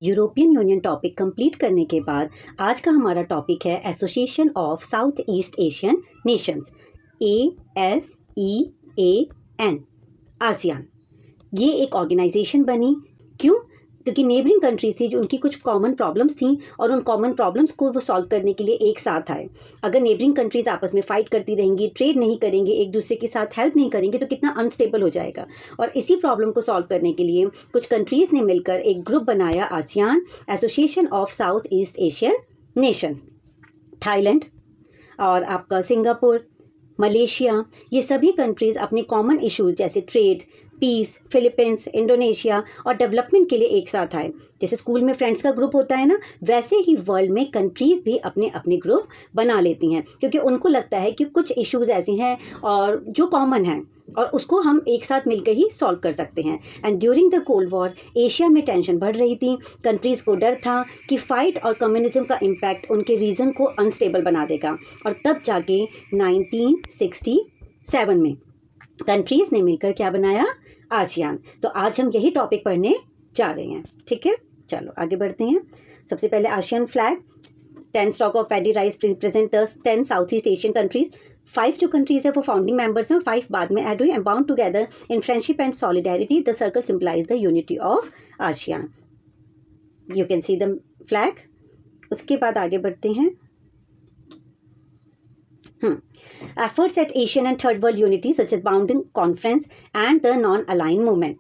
European union topic complete करने के बाद आज का हमारा टॉपिक है association of south east Asian Nations, ASEAN, ASEAN. ये एक ऑर्गेनाइजेशन बनी, क्यों? क्योंकि नेबरिंग कंट्रीज थी जो उनकी कुछ कॉमन प्रॉब्लम्स थी और उन कॉमन प्रॉब्लम्स को वो सॉल्व करने के लिए एक साथ आए। अगर नेबरिंग कंट्रीज आपस में फाइट करती रहेंगी, ट्रेड नहीं करेंगे, एक दूसरे के साथ हेल्प नहीं करेंगे, तो कितना अनस्टेबल हो जाएगा। और इसी प्रॉब्लम को सॉल्व करने के लिए कुछ कंट्रीज ने मिलकर एक ग्रुप बनाया, ASEAN, association of south east Asian nation. Thailand और आपका सिंगापुर, मलेशिया, ये सभी कंट्रीज़ अपने कॉमन इश्यूज जैसे ट्रेड, पीस, फिलीपींस, इंडोनेशिया और डेवलपमेंट के लिए एक साथ आए। जैसे स्कूल में फ्रेंड्स का ग्रुप होता है ना, वैसे ही वर्ल्ड में कंट्रीज़ भी अपने अपने ग्रुप बना लेती हैं, क्योंकि उनको लगता है कि कुछ इश्यूज ऐसे हैं और जो कॉमन हैं और उसको हम एक साथ मिलकर ही सॉल्व कर सकते हैं। And during the cold war Asia में टेंशन बढ़ रही थी। कंट्रीज़ को डर था कि फाइट और कम्युनिज्म का इम्पैक्ट उनके रीजन को अनस्टेबल बना देगा। और तब जाके 1967 में कंट्रीज़ ने मिलकर क्या बनाया? आसियान। तो आज हम यही टॉपिक पढ़ने जा रहे हैं, ठीक है? चलो आगे बढ़ते हैं। सबसे पहले ASEAN flag, 10 stock of paddy rice represent the 10 south east Asian countries. 5 जो कंट्रीज है वो फाउंडिंग मेंबर्स हैं और 5 बाद में ऐड हुए and bound together in friendship and solidarity. The circle सिंपलाइज the unity of ASEAN. You can see the flag. उसके बाद आगे बढ़ते हैं। Efforts at Asian and Third World Unity such as Bandung Conference and the Non-Aligned Movement।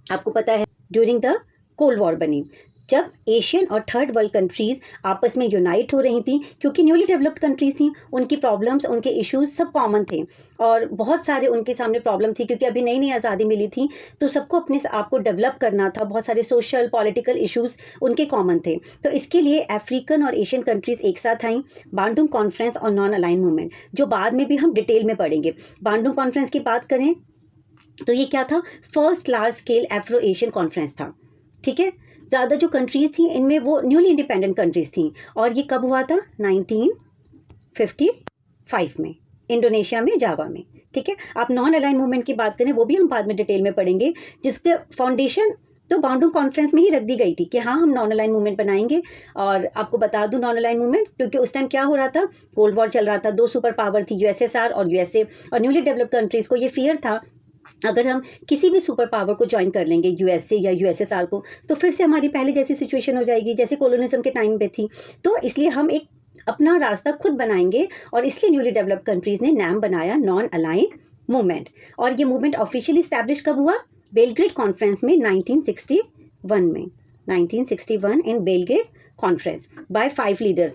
आपको पता है during the cold war बनी, जब एशियन और थर्ड वर्ल्ड कंट्रीज़ आपस में यूनाइट हो रही थी, क्योंकि न्यूली डेवलप्ड कंट्रीज़ थी, उनकी प्रॉब्लम्स, उनके इश्यूज सब कॉमन थे और बहुत सारे उनके सामने प्रॉब्लम थी, क्योंकि अभी नई नई आज़ादी मिली थी, तो सबको अपने आप को डेवलप करना था। बहुत सारे सोशल पॉलिटिकल इश्यूज उनके कॉमन थे, तो इसके लिए अफ्रीकन और एशियन कंट्रीज़ एक साथ आई। बांडुंग कॉन्फ्रेंस और नॉन अलाइन मूवमेंट, जो बाद में भी हम डिटेल में पढ़ेंगे। बांडुंग कॉन्फ्रेंस की बात करें तो ये क्या था? First large scale Afro Asian conference था, ठीक है? ज़्यादा जो कंट्रीज़ थी इनमें वो न्यूली इंडिपेंडेंट कंट्रीज़ थी और ये कब हुआ था? 1955 में, इंडोनेशिया में, जावा में, ठीक है? आप नॉन अलाइन मूवमेंट की बात करें, वो भी हम बाद में डिटेल में पढ़ेंगे, जिसके फाउंडेशन तो बांडुंग कॉन्फ्रेंस में ही रख दी गई थी कि हाँ हम नॉन अलाइन मूवमेंट बनाएंगे। और आपको बता दूं नॉन अलाइन मूवमेंट, क्योंकि उस टाइम क्या हो रहा था? कोल्ड वॉर चल रहा था, 2 सुपर पावर थी, यूएसएसआर और यूएसए, और न्यूली डेवलप्ड कंट्रीज़ को ये फियर था अगर हम किसी भी सुपर पावर को ज्वाइन कर लेंगे, यूएसए या यूएसएसआर को, तो फिर से हमारी पहले जैसी सिचुएशन हो जाएगी जैसे कोलोनिज्म के टाइम पे थी। तो इसलिए हम एक अपना रास्ता खुद बनाएंगे और इसलिए न्यूली डेवलप्ड कंट्रीज़ ने नाम बनाया नॉन अलाइन मूवमेंट। और ये मूवमेंट ऑफिशियली स्टैब्लिश कब हुआ? बेलग्रेड कॉन्फ्रेंस में 1961 में, 1961 in Belgrade conference by 5 leaders.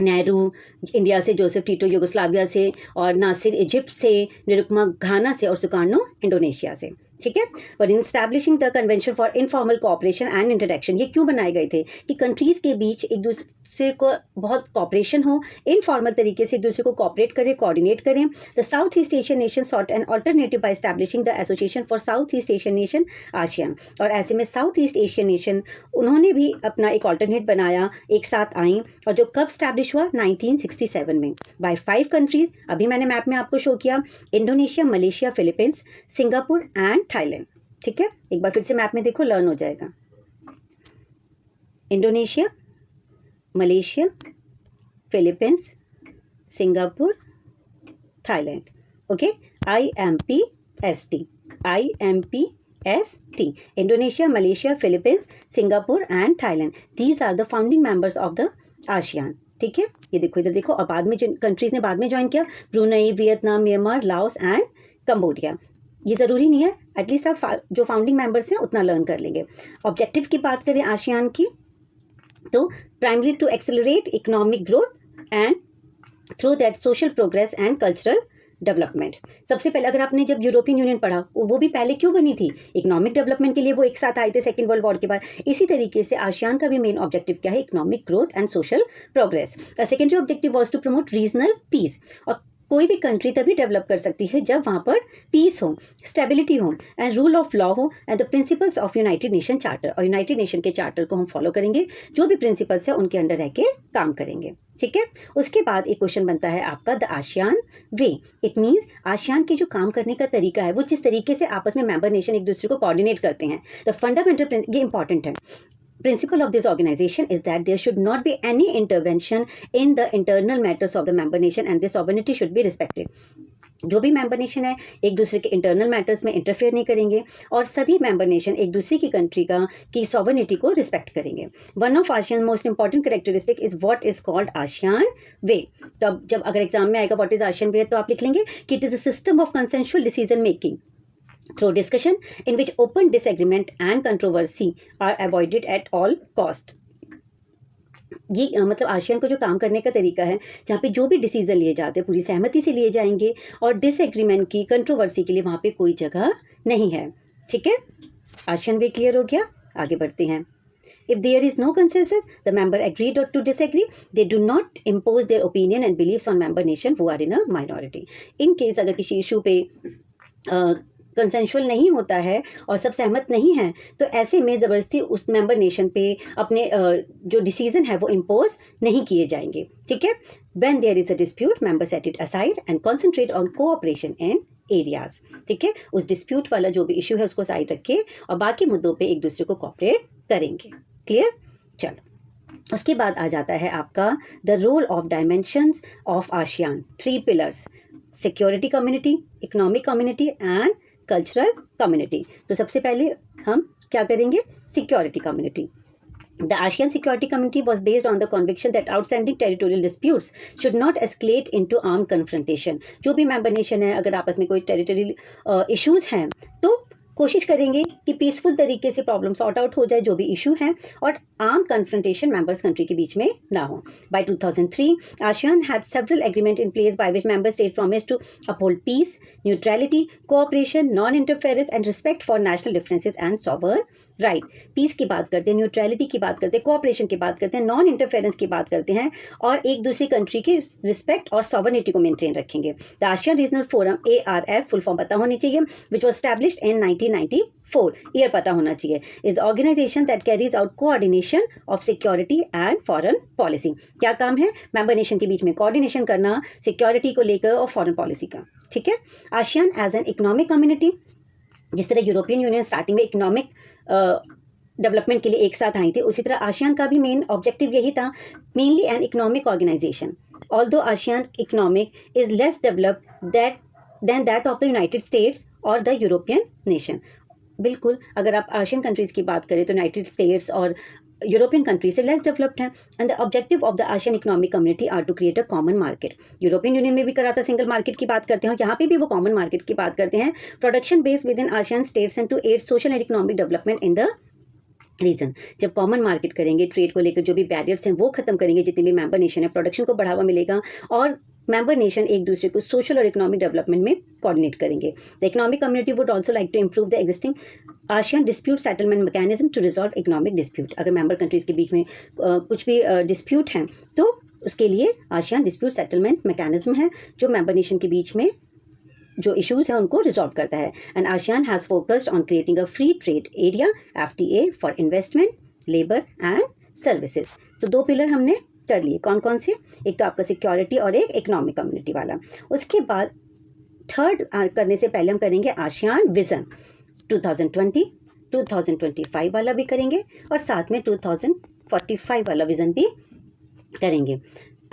Nehru India से, जोसेफ टीटो यूगोस्लाविया से, और नासिर इजिप्ट से, निरुपमा घाना से और सुकार्नो इंडोनेशिया से, ठीक है? और in establishing the convention for informal cooperation and interaction, ये क्यों बनाए गए थे? कि कंट्रीज़ के बीच एक दूसरे को बहुत कॉपरेशन हो, इनफॉर्मल तरीके से एक दूसरे को कॉपरेट करें, कोऑर्डिनेट करें। The south east Asian nation sought an alternative by establishing the association for south east Asian nation ASEAN. और ऐसे में साउथ ईस्ट एशियन नेशन उन्होंने भी अपना एक अल्टरनेट बनाया, एक साथ आई, और जो कब स्टैब्लिश हुआ? 1967 में, बाय 5 कंट्रीज। अभी मैंने मैप में आपको शो किया, Indonesia, Malaysia, Philippines, Singapore and Thailand, ठीक है? एक बार फिर से मैप में देखो, लर्न हो जाएगा। Indonesia, Malaysia, Philippines, Singapore, Thailand, okay? IMPST, IMPST, Indonesia, Malaysia, Philippines, Singapore and Thailand, these are the founding members of the ASEAN, ठीक है? ये देखो, इधर देखो। और बाद में जिन कंट्रीज ने बाद में ज्वाइन किया, Brunei, Vietnam, Myanmar, Laos and Cambodia. ये ज़रूरी नहीं है, एटलीस्ट आप जो फाउंडिंग मेंबर्स हैं उतना लर्न कर लेंगे। ऑब्जेक्टिव की बात करें आसियान की, तो primary to accelerate economic growth and through that social progress and cultural development. सबसे पहले अगर आपने जब यूरोपियन यूनियन पढ़ा, वो भी पहले क्यों बनी थी? इकोनॉमिक डेवलपमेंट के लिए वो एक साथ आए थे सेकेंड वर्ल्ड वॉर के बाद। इसी तरीके से आसियान का भी मेन ऑब्जेक्टिव क्या है? Economic growth and social progress. Secondary objective was to promote regional peace. और कोई भी कंट्री तभी डेवलप कर सकती है जब वहाँ पर पीस हो, स्टेबिलिटी हो एंड रूल ऑफ लॉ हो and the principles of United nation charter. और यूनाइटेड नेशन के चार्टर को हम फॉलो करेंगे, जो भी प्रिंसिपल्स है उनके अंडर रह के काम करेंगे, ठीक है? उसके बाद एक क्वेश्चन बनता है आपका, the ASEAN way. It means ASEAN के जो काम करने का तरीका है, वो जिस तरीके से आपस में मेंबर नेशन एक दूसरे को कोऑर्डिनेट करते हैं, द फंडामेंटल, ये इंपॉर्टेंट है। Principle of this organization is that there should not be any intervention in the internal matters of the member nation and their sovereignty should be respected. जो भी member nation है एक दूसरे के internal matters में interfere नहीं करेंगे और सभी मेंबर नेशन एक दूसरे की कंट्री की सॉवरेनिटी को रिस्पेक्ट करेंगे. One of ASEAN most important characteristic is what is called ASEAN way. तो अब जब अगर एग्जाम में आएगा व्हाट इज आसियान वे तो आप लिख लेंगे कि it is a system of consensual decision making through discussion in which open disagreement and controversy are avoided at all cost. ये मतलब आसियान को जो काम करने का तरीका है जहाँ पे जो भी डिसीजन लिए जाते हैं पूरी सहमति से लिए जाएंगे और डिसएग्रीमेंट की कंट्रोवर्सी के लिए वहाँ पे कोई जगह नहीं है. ठीक है, आसियान वे क्लियर हो गया. आगे बढ़ते हैं. If there is no consensus, the member agreed or to disagree, they do not impose their opinion and beliefs on member nation who are in a minority. In case अगर किसी issue पे consensual नहीं होता है और सब सहमत नहीं हैं तो ऐसे में ज़बरदस्ती उस मेंबर नेशन पे अपने जो डिसीजन है वो इम्पोज नहीं किए जाएंगे. ठीक है, when there is a dispute member set it aside and concentrate on cooperation in areas. ठीक है, उस डिस्प्यूट वाला जो भी इशू है उसको साइड रखे और बाकी मुद्दों पे एक दूसरे को कोऑपरेट करेंगे. क्लियर. चलो उसके बाद आ जाता है आपका the role of dimensions of ASEAN. 3 pillars: security community, economic community and cultural community. तो सबसे पहले हम क्या करेंगे? Security community. The ASEAN Security Community was based on the conviction that outstanding territorial disputes should not escalate into armed confrontation. जो भी member nation है अगर आपस में कोई टेरिटोरियल इश्यूज हैं तो कोशिश करेंगे कि पीसफुल तरीके से प्रॉब्लम सॉर्ट आउट हो जाए जो भी इशू हैं और आर्म कन्फ्रंटेशन मेंबर्स कंट्री के बीच में ना हो. By 2003 ASEAN had several agreements in place by which member states promised to uphold peace, neutrality, cooperation, non-interference and respect for national differences and sovereign right. Peace की बात करते हैं, neutrality की बात करते हैं, कोऑपरेशन की बात करते हैं, नॉन इंटरफेरेंस की बात करते हैं और एक दूसरी कंट्री की रिस्पेक्ट और सॉवरेनिटी को मेंटेन रखेंगे. The ASEAN regional forum ARF full form पता होनी चाहिए which was established in 1994. Year पता होना चाहिए. Is the organisation that carries out coordination of security and foreign policy. क्या काम है? मेंबर नेशन के बीच में कोऑर्डिनेशन करना सिक्योरिटी को लेकर और फॉरेन पॉलिसी का. ठीक है. ASEAN as an economic community, जिस तरह यूरोपियन यूनियन स्टार्टिंग में इकोनॉमिक डेवलपमेंट के लिए एक साथ आई थी उसी तरह आसियान का भी मेन ऑब्जेक्टिव यही था, mainly an economic organisation. Although ASEAN economic is less developed than that of the United States और द यूरोपियन नेशन. बिल्कुल, अगर आप आसियन कंट्रीज़ की बात करें तो यूनाइटेड स्टेट्स और यूरोपियन कंट्री से लेस डेवलप्ड हैं. And the objective of the ASEAN economic community are to create a common market. European Union में भी करा था सिंगल मार्केट की बात करते हैं और यहाँ पे भी वो कॉमन मार्केट की बात करते हैं. Production based with in ASEAN states and to aid social and economic development in the region. जब कॉमन मार्केट करेंगे, ट्रेड को लेकर जो भी बैरियर्स हैं वो खत्म करेंगे, जितने भी मेंबर नेशन है, प्रोडक्शन को बढ़ावा मिलेगा और मेंबर नेशन एक दूसरे को सोशल और इकोनॉमिक डेवलपमेंट में कोऑर्डिनेट करेंगे. The economic community would also like to improve the existing ASEAN dispute settlement mechanism to resolve economic dispute. अगर मेंबर कंट्रीज़ के बीच में कुछ भी डिस्प्यूट हैं तो उसके लिए आसियान डिस्प्यूट सेटलमेंट मैकेनिज्म है जो मेंबर नेशन के बीच में जो इश्यूज हैं उनको रिजॉल्व करता है. And ASEAN has focused on creating a free trade area FTA for investment, labour and services. तो 2 पिलर हमने कर लिए. कौन कौन से? एक तो आपका सिक्योरिटी और एक इकोनॉमिक कम्युनिटी वाला. उसके बाद थर्ड करने से पहले हम करेंगे आसियान विजन 2020, 2025 वाला भी करेंगे और साथ में 2045 वाला विजन भी करेंगे.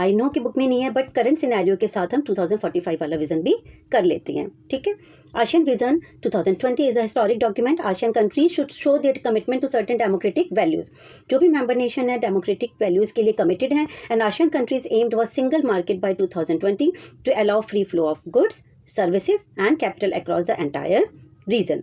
आई नो कि बुक में नहीं है बट करंट सिनेरियो के साथ हम 2045 वाला विजन भी कर लेते हैं. ठीक है. ASEAN vision 2020 is a historic document. ASEAN countries should show their commitment to certain democratic values. जो भी मेंबर नेशन है डेमोक्रेटिक वैल्यूज के लिए कमिटेड हैं. And ASEAN countries aimed was single market by 2020 to allow free flow of goods, services and capital across the entire region.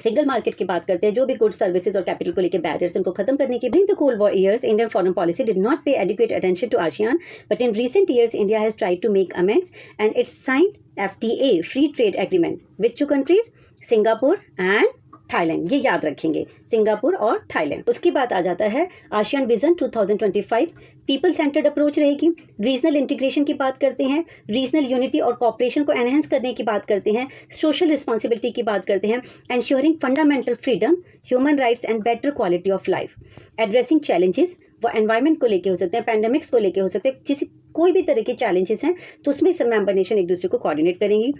Single market की बात करते हैं, जो भी गुड्स, सर्विसेज और कैपिटल को लेकर बैरियर्स उनको खत्म करने के. During the cold war years Indian foreign policy did not pay adequate attention to ASEAN but in recent years India has tried to make amends and its signed FTA free trade agreement with 2 countries, Singapore and Thailand. ये याद रखेंगे, Singapore और Thailand. उसके बाद आ जाता है ASEAN vision 2025. People centred approach रहेगी. Regional integration की बात करते हैं, रीजनल यूनिटी और कॉपरेशन को एनहेंस करने की बात करते हैं, सोशल रिस्पॉन्सिबिलिटी की बात करते हैं, ensuring fundamental freedom, human rights and better quality of life, addressing challenges. वो एनवायरमेंट को लेके हो सकते हैं, पैंडेमिक्स को लेके हो सकते हैं, जिस कोई भी तरह के चैलेंजेस हैं तो उसमें सब मेंबर नेशन एक दूसरे को कोऑर्डिनेट करेंगी.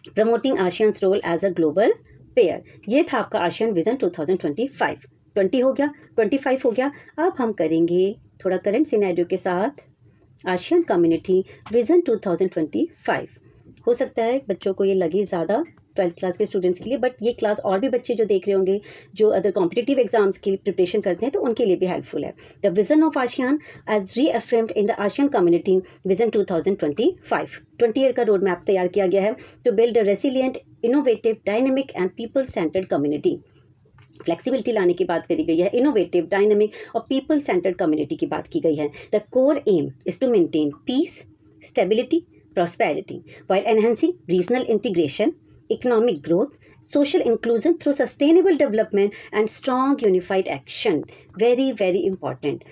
Promoting ASEAN's role as a global player. ये था आपका आसियान विजन 2025. 20 हो गया, 25 हो गया। अब हम करेंगे थोड़ा करंट सिनेरियो के साथ आसियान कम्युनिटी विज़न 2025। हो सकता है बच्चों को ये लगे ज़्यादा 12th क्लास के स्टूडेंट्स के लिए, बट ये क्लास और भी बच्चे जो देख रहे होंगे जो अदर कॉम्पिटिटिव एग्जाम्स की प्रिपरेशन करते हैं तो उनके लिए भी हेल्पफुल है। The vision of ASEAN as reaffirmed in the ASEAN community vision 2025। 20 year का रोड मैप तैयार किया गया है to build a resilient, innovative, dynamic and people centred community. Flexibility लाने की बात करी गई है, इनोवेटिव, डायनेमिक और पीपल सेंटर्ड कम्युनिटी की बात की गई है। The core aim is to maintain peace, stability, prosperity while enhancing regional integration, economic growth, social inclusion through sustainable development and strong unified action. Very very important.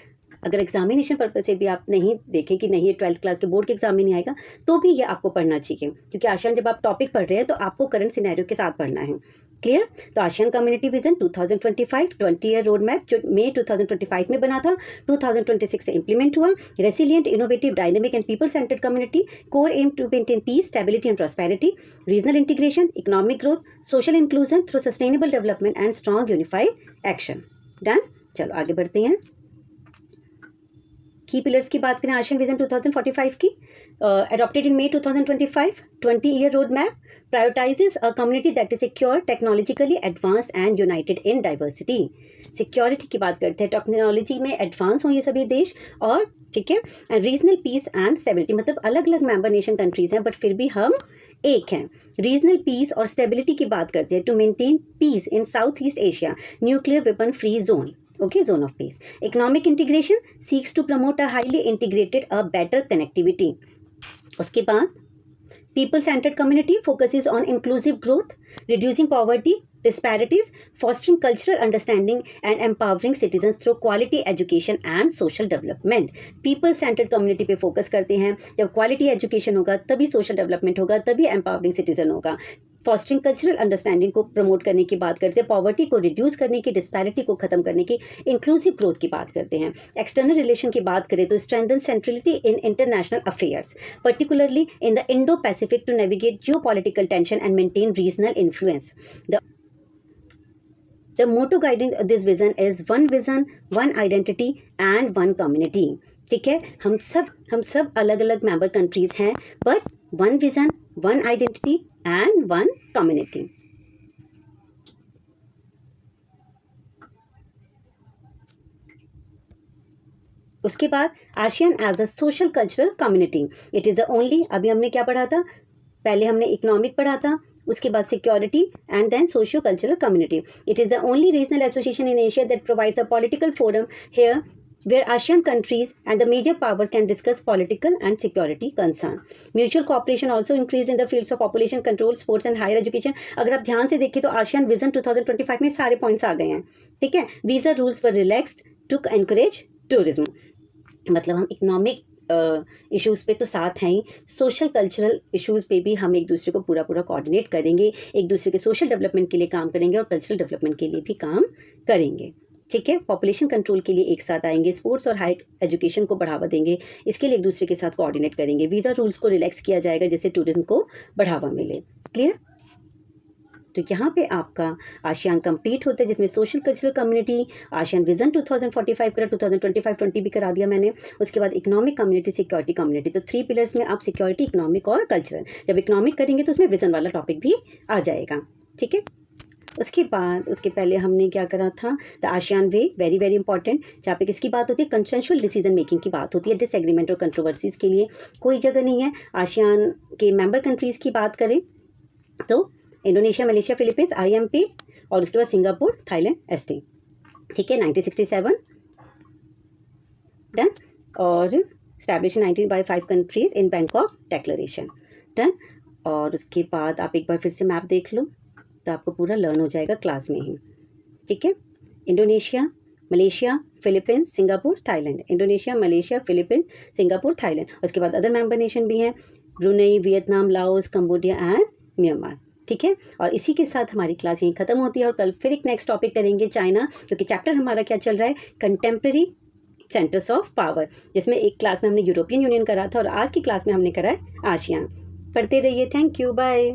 अगर examination purpose से भी आप नहीं देखें कि नहीं ये 12th क्लास के बोर्ड के एग्जाम में नहीं आएगा तो भी ये आपको पढ़ना चाहिए, क्योंकि आसियान जब आप टॉपिक पढ़ रहे हैं तो आपको करंट सिनेरियो के साथ पढ़ना है। क्लियर? तो ASEAN community vision 2025 20 year road map जो मई 2025 में बना था, 2026 से इंप्लीमेंट हुआ। Resilient, innovative, dynamic and people centred community, core aim to maintain peace, stability and prosperity, regional integration, economic growth, social inclusion through sustainable development and strong unified action. Done? चलो आगे बढ़ते हैं। की पिलर्स की बात करें ASEAN vision 2045 की, adopted in May 2025, 20-year roadmap prioritizes a community that is secure, technologically advanced and united in diversity. Security की बात करते हैं, टेक्नोलॉजी में एडवांस हों ये सभी देश, और ठीक है and regional piece and stability, मतलब अलग अलग मेंबर नेशन कंट्रीज हैं बट फिर भी हम एक हैं। रीजनल पीस और स्टेबिलिटी की बात करते हैं, to maintain peace in South East Asia, nuclear weapon free zone, okay, zone of peace. Economic integration seeks to promote a highly integrated, a better connectivity. उसके बाद people centered community focuses on inclusive growth, reducing poverty, disparities, fostering cultural understanding and empowering citizens through quality education and social development. people centered community पे focus करते हैं, जब quality education होगा तभी social development होगा, तभी एम्पावरिंग सिटीजन होगा। Fostering cultural understanding को प्रमोट करने की बात करते हैं, पॉवर्टी को रिड्यूस करने की, डिस्पैरिटी को खत्म करने की, इंक्लूसिव ग्रोथ की बात करते हैं। एक्सटर्नल रिलेशन की बात करें तो strengthen centrality in international affairs, particularly in the Indo Pacific to navigate geopolitical tension and maintain regional influence. The motto guiding this vision is one vision, one identity and one community. ठीक है, हम सब अलग अलग member countries हैं, but one vision, one identity and one community. उसके बाद ASEAN as a social cultural community, it is the only, अभी हमने क्या पढ़ा था, पहले हमने इकोनॉमिक पढ़ा था, उसके बाद security and then socio cultural community. It is the only regional association in Asia that provides a political forum here where ASEAN countries and the major powers can discuss political and security concern. Mutual cooperation also increased in the fields of population control, sports and higher education. अगर आप ध्यान से देखें तो ASEAN vision 2025 में सारे points आ गए हैं, ठीक है। Visa rules were relaxed to encourage tourism, मतलब हम इकोनॉमिक इश्यूज़ पे तो साथ हैं ही, सोशल कल्चरल इश्यूज़ पे भी हम एक दूसरे को पूरा कोऑर्डिनेट करेंगे, एक दूसरे के सोशल डेवलपमेंट के लिए काम करेंगे और कल्चरल डेवलपमेंट के लिए भी काम करेंगे, ठीक है। पॉपुलेशन कंट्रोल के लिए एक साथ आएंगे, स्पोर्ट्स और हाई एजुकेशन को बढ़ावा देंगे, इसके लिए एक दूसरे के साथ कोऑर्डिनेट करेंगे। वीज़ा रूल्स को रिलैक्स किया जाएगा जिससे टूरिज्म को बढ़ावा मिले। क्लियर? तो यहाँ पे आपका आसियान कंप्लीट होता है, जिसमें social cultural community, ASEAN vision 2045 करा, 2025-20 भी करा दिया मैंने। उसके बाद इकोनॉमिक कम्युनिटी, सिक्योरिटी कम्युनिटी, तो 3 पिलर्स में आप सिक्योरिटी, इकोनॉमिक और कल्चरल, जब इकोनॉमिक करेंगे तो उसमें विजन वाला टॉपिक भी आ जाएगा, ठीक है। उसके बाद उसके पहले हमने क्या करा था, the ASEAN way, very very important, जहाँ पे किसकी बात होती है, कंसेंशुअल डिसीजन मेकिंग की बात होती है, डिसएग्रीमेंट और कंट्रोवर्सीज के लिए कोई जगह नहीं है। आसियान के मेंबर कंट्रीज़ की बात करें तो इंडोनेशिया, मलेशिया, फिलीपींस, IMP, और उसके बाद सिंगापुर, थाईलैंड, ST, ठीक है। 1967 डन, और establish 19 by 5 countries in Bangkok declaration, done. और उसके बाद आप एक बार फिर से मैप देख लो तो आपको पूरा लर्न हो जाएगा क्लास में ही, ठीक है। Indonesia, Malaysia, Philippines, Singapore, Thailand, Indonesia, Malaysia, Philippines, Singapore, Thailand. उसके बाद अदर मेंबर नेशन भी हैं, Brunei, Vietnam, Laos, Cambodia and Myanmar, ठीक है। और इसी के साथ हमारी क्लास यहीं खत्म होती है, और कल फिर एक नेक्स्ट टॉपिक करेंगे, चाइना, क्योंकि चैप्टर हमारा क्या चल रहा है, कंटेम्प्रेरी सेंटर्स ऑफ पावर, जिसमें एक क्लास में हमने यूरोपियन यूनियन करा था और आज की क्लास में हमने करा है आसियान। पढ़ते रहिए, थैंक यू, बाय।